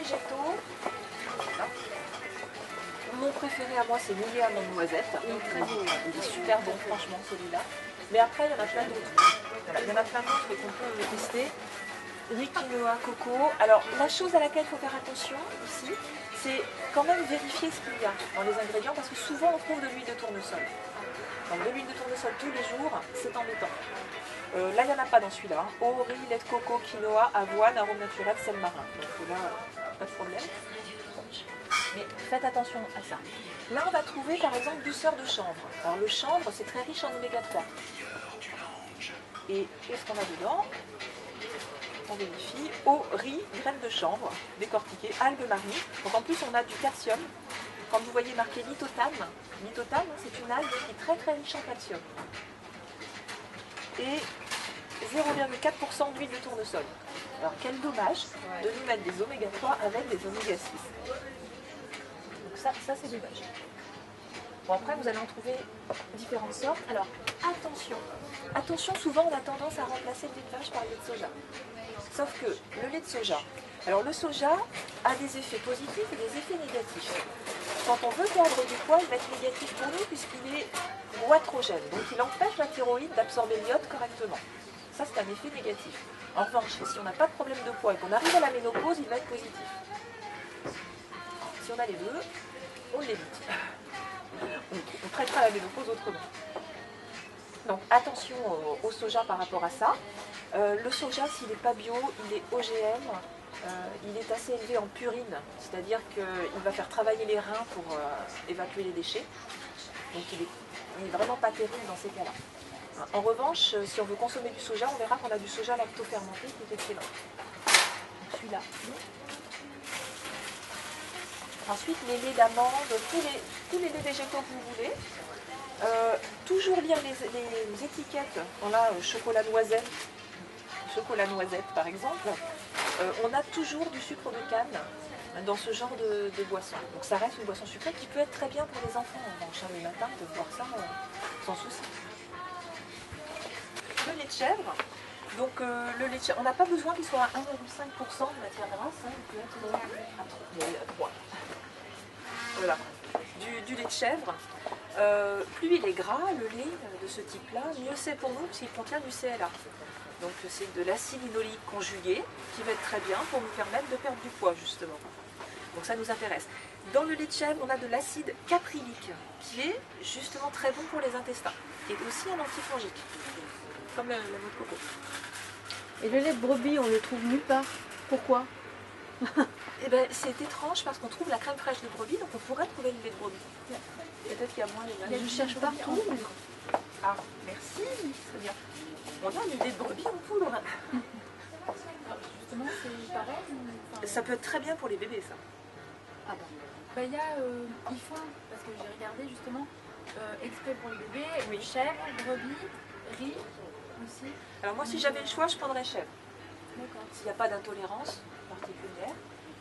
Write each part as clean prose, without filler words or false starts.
végétaux. Voilà. Mon préféré à moi, c'est Liliane en noisette. Il est très beau, il est super bon, franchement, celui-là. Mais après, il y en a plein d'autres. Voilà, il y en a plein d'autres qu'on peut tester. Riz, quinoa, coco. Alors, la chose à laquelle il faut faire attention ici, c'est quand même vérifier ce qu'il y a dans les ingrédients, parce que souvent on trouve de l'huile de tournesol. Donc de l'huile de tournesol tous les jours, c'est embêtant. Là, il n'y en a pas dans celui-là. Eau, riz, lait de coco, quinoa, avoine, arôme naturel, sel marin. Donc là, pas de problème. Mais faites attention à ça. Là, on va trouver par exemple douceur de chanvre. Alors le chanvre, c'est très riche en oméga 3. Et qu'est-ce qu'on a dedans? On vérifie. Eau, riz, graines de chanvre, décortiquées, algues marines. Donc en plus, on a du calcium. Quand vous voyez marqué lithotame, c'est une algue qui est très très riche en calcium. Et 0,4% d'huile de tournesol. Alors quel dommage de nous mettre des oméga 3 avec des oméga 6. Donc ça c'est dommage. Bon, après vous allez en trouver différentes sortes. Alors attention, souvent on a tendance à remplacer le lait de vache par le lait de soja. Sauf que le lait de soja, alors le soja a des effets positifs et des effets négatifs. Quand on veut perdre du poids, il va être négatif pour nous puisqu'il est goitrogène. Donc il empêche la thyroïde d'absorber l'iode correctement. Ça c'est un effet négatif. En revanche, si on n'a pas de problème de poids et qu'on arrive à la ménopause, il va être positif. Si on a les deux, on l'évite. On traitera la ménopause autrement. Donc attention au soja par rapport à ça. Le soja, s'il n'est pas bio, il est OGM. Il est assez élevé en purine, c'est-à-dire qu'il va faire travailler les reins pour évacuer les déchets. Donc il est vraiment pas terrible dans ces cas-là. En revanche, si on veut consommer du soja, on verra qu'on a du soja lactofermenté qui est excellent. Celui-là. Ensuite, les laits d'amande, tous les laits végétaux que vous voulez. Toujours lire les étiquettes. On a chocolat noisette par exemple. On a toujours du sucre de canne dans ce genre de boisson. Donc ça reste une boisson sucrée qui peut être très bien pour les enfants. En revanche, le matin, ils peuvent boire ça sans souci. Le lait de chèvre. Donc le lait de chèvre, on n'a pas besoin qu'il soit à 1,5% de matière grasse. Hein, il peut être à 3. Voilà. Du lait de chèvre. Plus il est gras, le lait de ce type-là, mieux c'est pour nous puisqu'il contient du CLA. Donc c'est de l'acide linoléique conjugué qui va être très bien pour nous permettre de perdre du poids justement. Donc ça nous intéresse. Dans le lait de chèvre, on a de l'acide caprylique qui est justement très bon pour les intestins, qui est aussi un antifongique, comme la noix de coco. Et le lait de brebis, on le trouve nulle part. Pourquoi? Eh ben, c'est étrange parce qu'on trouve la crème fraîche de brebis, donc on pourrait trouver le lait de brebis. Peut-être qu'il y a moins les Je cherche partout. Ah, merci, c'est bien. On a du lait de brebis en poudre. Justement, c'est pareil. Ça peut être très bien pour les bébés, ça. Ah bon. Bah, il y a IFA, parce que j'ai regardé justement, exprès pour les bébés, oui. Chèvre, brebis, riz aussi. Alors moi, si j'avais le choix, je prendrais chèvre. D'accord. S'il n'y a pas d'intolérance particulière,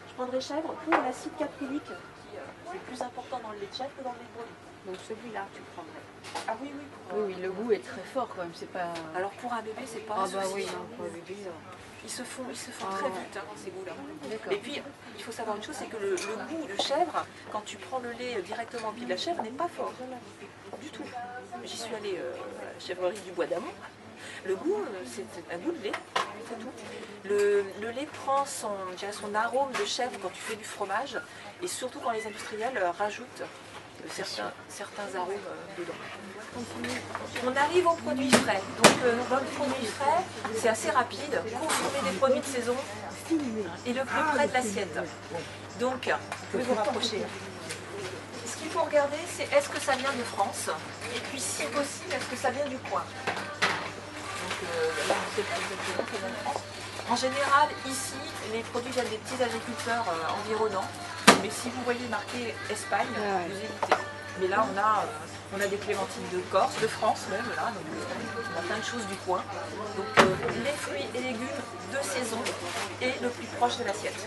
je prendrais chèvre pour l'acide caprylique, qui est plus important dans le lait de chèvre que dans le lait de brebis. Donc celui-là, tu prendrais. Ah oui, oui. Oui, le goût est très fort quand même, c'est pas... Alors pour un bébé, c'est pas un un souci. Ah bah oui, non, pour un bébé... Ils se font très vite, hein, ces goûts-là. Et puis, il faut savoir une chose, c'est que le goût de chèvre, quand tu prends le lait directement au pied de la chèvre, n'est pas fort. Du tout. J'y suis allée à la chèvrerie du Bois d'Amont. Le goût, c'est un goût de lait, c'est tout. Le lait prend son arôme de chèvre quand tu fais du fromage, et surtout quand les industriels rajoutent certains arômes dedans. On arrive aux produits frais. Donc dans le produit frais, c'est assez rapide. Consommer des produits de saison et le plus près de l'assiette. Donc, vous pouvez vous rapprocher. Ce qu'il faut regarder, c'est est-ce que ça vient de France, et puis si possible, est-ce que ça vient du coin. Donc là, on sait pas exactement ça vient de France. En général, ici, les produits viennent des petits agriculteurs environnants. Mais si vous voyez marqué Espagne, vous hésitez. Mais là, on a des clémentines de Corse, de France même, là, donc on a plein de choses du coin. Donc les fruits et légumes de saison et le plus proche de l'assiette.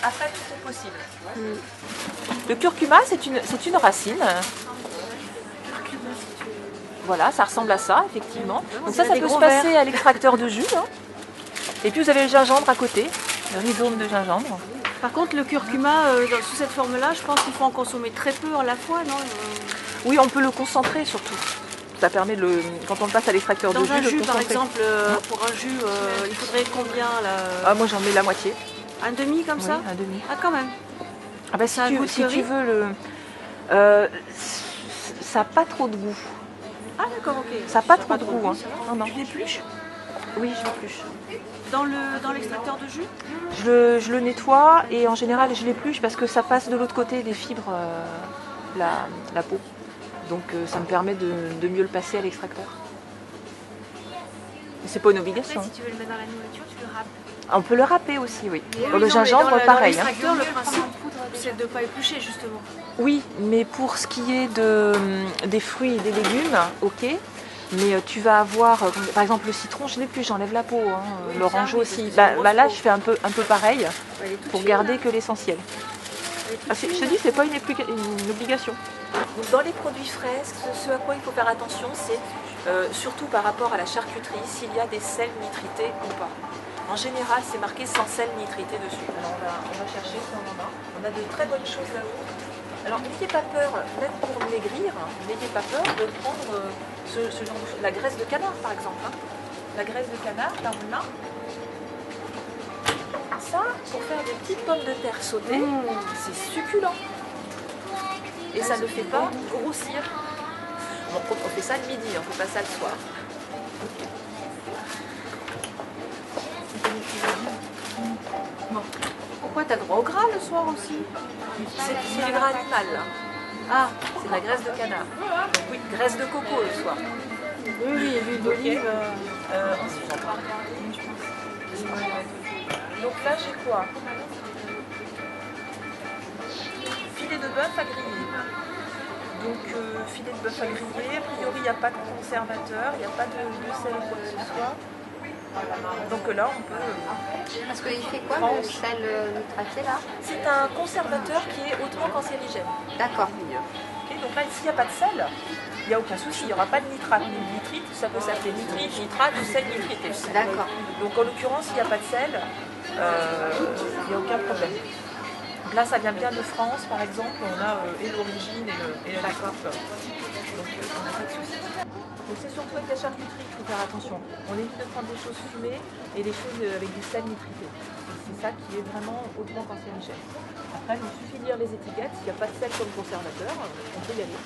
Après, tout est possible. Le curcuma, c'est une racine. Voilà, ça ressemble à ça, effectivement. Donc ça peut se passer à l'extracteur de jus. Hein. Et puis vous avez le gingembre à côté. le rhizome de gingembre. Par contre, le curcuma, sous cette forme-là, je pense qu'il faut en consommer très peu à la fois, non? Oui, on peut le concentrer surtout. Ça permet, quand on le passe à l'extracteur de Dans jus, un de jus, le par concentrer. exemple, pour un jus, il faudrait combien là? Ah, moi j'en mets la moitié. Un demi comme ça? Oui, un demi. Ah, quand même. Ah bah, si Ça a un tu, goût de si tu curry veux ça n'a pas trop de goût. Ah, d'accord, ok. Ça n'a pas trop de goût. Hein. Non, non. Tu l'épluches Oui, je l'épluche. dans l'extracteur de jus? Je le nettoie et en général je l'épluche parce que ça passe de l'autre côté des fibres, la peau. Donc ça me permet de mieux le passer à l'extracteur. C'est pas une obligation. Après, si tu veux le mettre dans la nourriture, tu le râpes. On peut le râper aussi, oui. Oui, Le non, gingembre, mais dans pareil. Hein. l'extracteur, le principe, c'est de ne pas éplucher, justement. Oui, mais pour ce qui est des fruits et des légumes, ok. Mais tu vas avoir, par exemple le citron, je l'épluche, j'enlève la peau. Hein. L'orange aussi. Là, je fais un peu pareil pour garder que l'essentiel. Ah, je te dis, c'est pas une obligation. Donc, dans les produits frais, ce à quoi il faut faire attention, c'est surtout par rapport à la charcuterie, s'il y a des sels nitrités ou pas. En général, c'est marqué sans sel nitrité dessus. Alors on va chercher si on en a. On a de très bonnes choses là-haut. Alors n'ayez pas peur, même pour maigrir, n'ayez pas peur de prendre ce genre de choses. La graisse de canard par exemple. Hein. La graisse de canard, là on l'a. Ça, pour faire des petites pommes de terre sautées, c'est succulent. Et ça ne fait pas grossir. On fait ça le midi, on ne fait pas ça le soir. Bon. Pourquoi t'as droit au gras le soir aussi? C'est du gras animal là. Ah, c'est de la graisse de canard. Donc oui, graisse de coco le soir. oui, oui, l'huile d'olive. Ensuite, on va regarder, je pense. Donc là, j'ai quoi? Filet de bœuf à griller. Donc filet de bœuf à griller, a priori il n'y a pas de conservateur, il n'y a pas de sel ou quoi que ce soit. Donc là on peut... Parce qu'il fait quoi le sel nitraté là? C'est un conservateur qui est hautement cancérigène. D'accord. Et donc là s'il n'y a pas de sel, il n'y a aucun souci, il n'y aura pas de nitrate ni de nitrite, ça peut s'appeler nitrite, nitrate ou sel nitrité. D'accord. Donc en l'occurrence s'il n'y a pas de sel, il n'y a aucun problème. Donc là, ça vient bien de France, par exemple, on a et l'origine et le coupe. Donc on n'a pas de souci. Donc c'est surtout avec la charcuterie qu'il faut faire attention. On évite de prendre des choses fumées et des choses avec du sel nitrité. C'est ça qui est vraiment hautement cancérigène. Après, il suffit de lire les étiquettes. S'il n'y a pas de sel comme conservateur, on peut y aller.